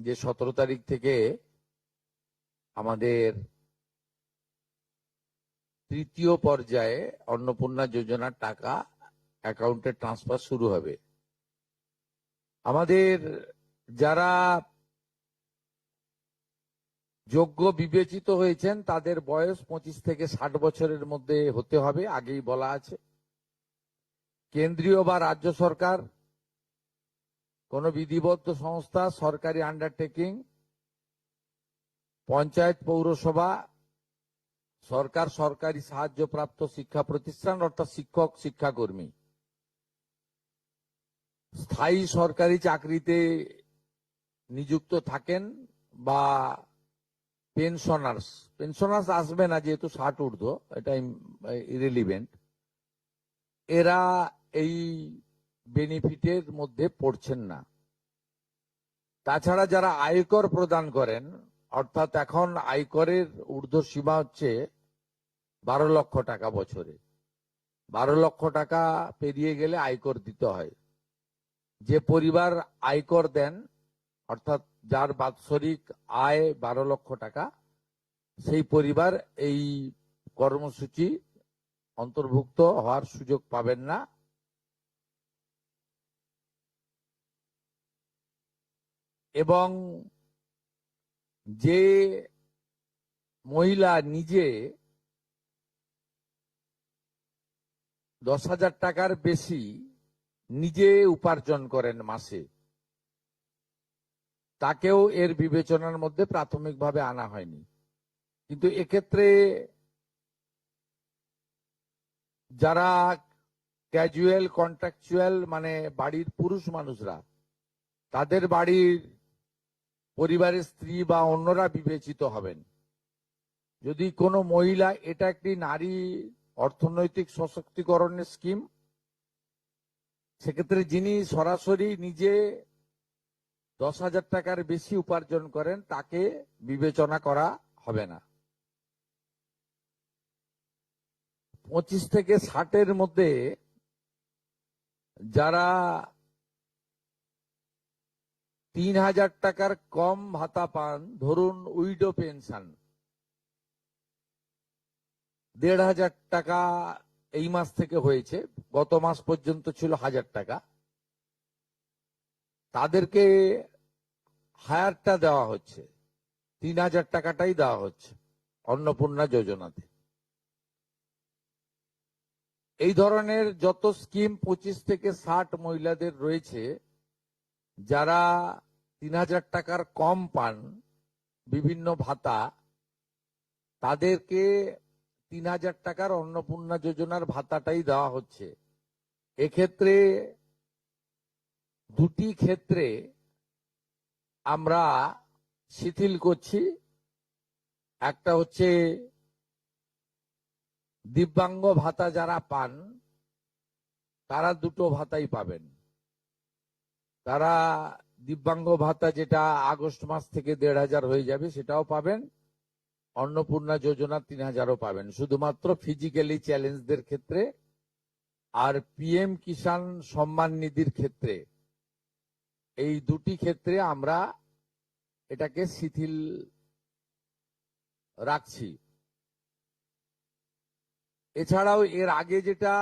যে 17 তারিখ থেকে আমাদের তৃতীয় পর্যায়ে অন্নপূর্ণা যোজনার টাকা অ্যাকাউন্টে ট্রান্সফার শুরু হবে। আমাদের যারা যোগ্য বিবেচিত হয়েছেন তাদের বয়স 25 থেকে 60 বছরের মধ্যে হতে হবে, আগেই বলা আছে। কেন্দ্রীয় বা রাজ্য সরকার, কোন বিধিবদ্ধ সংস্থা, সরকারি আন্ডারটেকিং, পঞ্চায়েত, পৌরসভা, সরকার, সরকারি সাহায্যপ্রাপ্ত শিক্ষা প্রতিষ্ঠান অর্থাৎ শিক্ষক, শিক্ষাকর্মী, স্থায়ী সরকারি চাকরিতে নিযুক্ত থাকেন বা পেনশনার্স আসবে না যেহেতু 60 ঊর্ধ্ব, এটা ইরেলিভেন্ট, এরা এই বেনিফিটের মধ্যে পড়ছেন না। তাছাড়া যারা আয়কর প্রদান করেন, অর্থাৎ এখন আয়করের ঊর্ধ্ব সীমা হচ্ছে 12 লক্ষ টাকা বছরে। 12 লক্ষ টাকা পেরিয়ে গেলে আয়কর দিতে হয়। যে পরিবার আয়কর দেন, অর্থাৎ যার বাৎসরিক আয় 12 লক্ষ টাকা, সেই পরিবার এই কর্মসূচি অন্তর্ভুক্ত হওয়ার সুযোগ পাবেন না। এবং যে মহিলা নিজে 10,000 টাকার বেশি নিজে উপার্জন করেন মাসে, তাকেও এর বিবেচনার মধ্যে প্রাথমিকভাবে আনা হয়নি। কিন্তু এক্ষেত্রে যারা ক্যাজুয়াল, কন্ট্রাকচুয়াল, মানে বাড়ির পুরুষ মানুষরা, তাদের বাড়ির পরিবারের স্ত্রী বা অন্যরা বিবেচিত হবেন। যদি কোনো মহিলা, এটা একটি নারী অর্থনৈতিক সশক্তিকরণের স্কিম, সেক্ষেত্রে যিনি সরাসরি নিজে 10,000 টাকার বেশি উপার্জন করেন তাকে বিবেচনা করা হবে না। 25 থেকে 60-এর মধ্যে যারা 3,000 টাকার কম ভাতা পান, ধরুন উইডো পেনশন 1,500 টাকা এই মাস থেকে হয়েছে, গত মাস পর্যন্ত ছিল 1,000 টাকা, তাদেরকে হায়ারটা দেওয়া হচ্ছে, 3,000 টাকাটাই দেওয়া হচ্ছে অন্নপূর্ণা যোজনাতে। এই ধরনের যত স্কিম 25 থেকে 60 মহিলাদের রয়েছে, যারা 3,000 টাকার কম পান বিভিন্ন ভাতা, তাদেরকে 3,000 টাকার অন্নপূর্ণা যোজনার ভাতাটাই দেওয়া হচ্ছে। এক্ষেত্রে দুটি ক্ষেত্রে আমরা শিথিল করছি। একটা হচ্ছে দিব্যাঙ্গ ভাতা যারা পান তারা দুটো ভাতাই পাবেন। তারা দিব্যাঙ্গ ভাতা যেটা আগস্ট মাস থেকে 1,500 হয়ে যাবে সেটাও পাবেন, অন্নপূর্ণা যোজনা 3,000ও পাবেন, শুধুমাত্র ফিজিক্যালি চ্যালেঞ্জদের ক্ষেত্রে। আর পিএম কিষাণ সম্মান নিধির ক্ষেত্রে, এই দুটি ক্ষেত্রে আমরা এটাকে শিথিল রাখছি। এছাড়াও এর আগে যেটা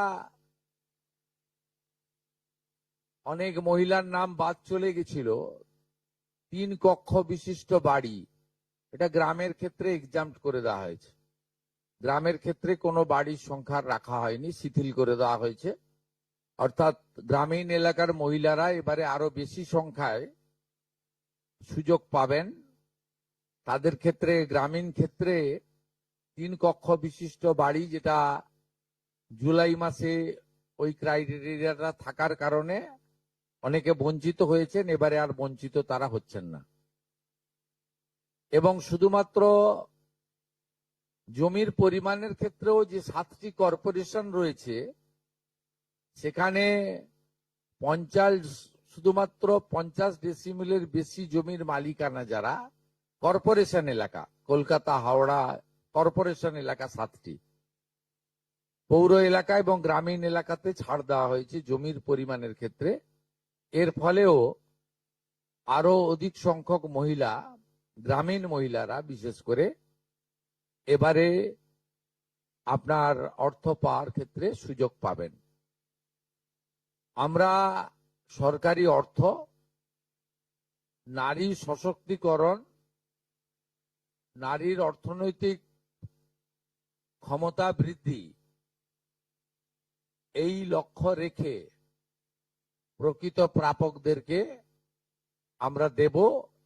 অনেক মহিলার নাম বাদ চলে গেছিল, 3 কক্ষ বিশিষ্ট বাড়ি, এটা গ্রামের ক্ষেত্রে এক্সাম্পট করে দেওয়া হয়েছে। গ্রামের ক্ষেত্রে কোনো বাড়ির সংখ্যা রাখা হয়নি, শিথিল করে দেওয়া হয়েছে। অর্থাৎ গ্রামীণ এলাকার মহিলারা এবারে আরো বেশি সংখ্যায় সুযোগ পাবেন। তাদের ক্ষেত্রে, গ্রামীণ ক্ষেত্রে 3 কক্ষ বিশিষ্ট বাড়ি, যেটা জুলাই মাসে ওই ক্রাইটেরিয়াটা থাকার কারণে অনেকে বঞ্চিত হয়েছেন, এবারে আর বঞ্চিত তারা হচ্ছেন না। এবং শুধুমাত্র জমির পরিমাণের ক্ষেত্রেও যে 7টি কর্পোরেশন রয়েছে, সেখানে শুধুমাত্র 50 ডেসিমেলের বেশি জমির মালিকানা যারা কর্পোরেশন এলাকা, কলকাতা, হাওড়া কর্পোরেশন এলাকা 7টি, পৌর এলাকা এবং গ্রামীণ এলাকাতে ছাড় দেওয়া হয়েছে জমির পরিমাণের ক্ষেত্রে। এর ফলেও আরো অধিক সংখ্যক মহিলা, গ্রামীণ মহিলারা বিশেষ করে এবারে আপনার অর্থ পাওয়ার ক্ষেত্রে সুযোগ পাবেন। আমরা সরকারি অর্থ নারী সশক্তিকরণ, নারীর অর্থনৈতিক ক্ষমতা বৃদ্ধি এই লক্ষ্য রেখে প্রকৃত প্রাপকদেরকে আমরা দেব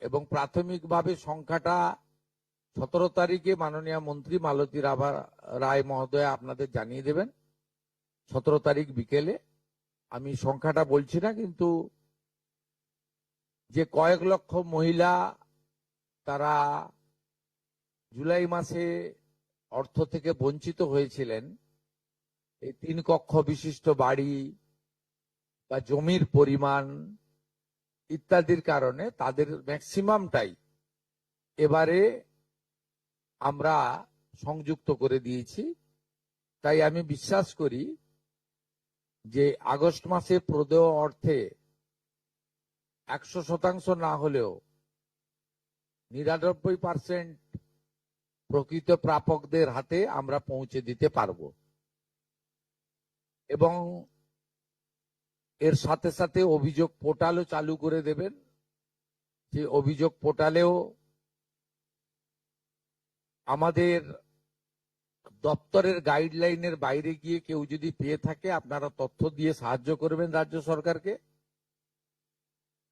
এবং প্রাথমিকভাবে সংখ্যাটা 17 তারিখে মাননীয় মন্ত্রী মালতী রায় মহোদয় আপনাদের জানিয়ে দেবেন। 17 তারিখ বিকেলে। আমি সংখ্যাটা বলছি না, কিন্তু যে কয়েক লক্ষ মহিলা তারা জুলাই মাসে অর্থ থেকে বঞ্চিত হয়েছিলেন, এই 3 কক্ষ বিশিষ্ট বাড়ি বা জমির পরিমাণ ইত্যাদির কারণে তাদের ম্যাক্সিমামটাই এবারে আমরা সংযুক্ত করে দিয়েছি। তাই আমি বিশ্বাস করি যে আগস্ট মাসে প্রদেয় অর্থে 100% না হলেও 99% প্রকৃত প্রাপকদের হাতে আমরা পৌঁছে দিতে পারবো। এবং এর সাথে সাথে অভিযোগ পোর্টালও চালু করে দেবেন। যে অভিযোগ পোর্টালেও আমাদের দপ্তরের গাইডলাইনের বাইরে গিয়ে কেউ যদি পেয়ে থাকে আপনারা তথ্য দিয়ে সাহায্য করবেন রাজ্য সরকারকে।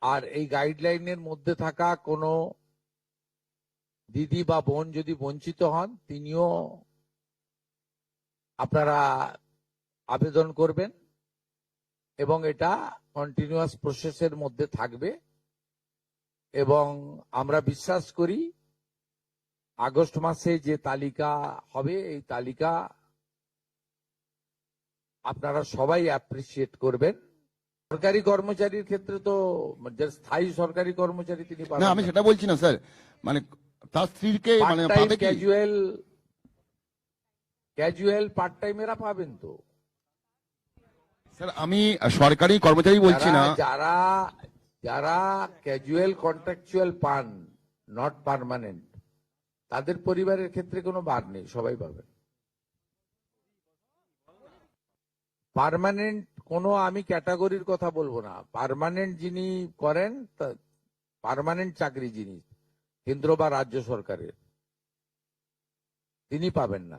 আর এই গাইডলাইনের মধ্যে থাকা কোনো দিদি বা বোন যদি বঞ্চিত হন, তিনিও আপনারা আবেদন করবেন এবং এটা কন্টিনিউয়াস প্রসেসের মধ্যে থাকবে। এবং আমরা বিশ্বাস করি আগস্ট মাসে যে তালিকা হবে এই তালিকা আপনারা সবাই অ্যাপ্রিসিয়েট করবেন। সরকারি কর্মচারীর ক্ষেত্রে তো যে স্থায়ী সরকারি কর্মচারী তিনি পাবেন না, আমি সেটা বলছি না স্যার, মানে তার স্ত্রীকে মানে পাবে কি? ক্যাজুয়াল পার্ট টাইম এরা পাবেন তো স্যার। আমি সরকারি কর্মচারী বলছি না। যারা যারা ক্যাজুয়াল কন্ট্রাকচুয়াল পান, নট পার্মানেন্ট, তাদের পরিবারের ক্ষেত্রে কোনো বার নেই, সবাই পাবেন। পার্মানেন্ট কোনো আমি ক্যাটাগরির কথা বলবো না। পার্মানেন্ট যিনি করেন, পার্মানেন্ট চাকরি যিনি কেন্দ্র বা রাজ্য সরকারের, তিনি পাবেন না।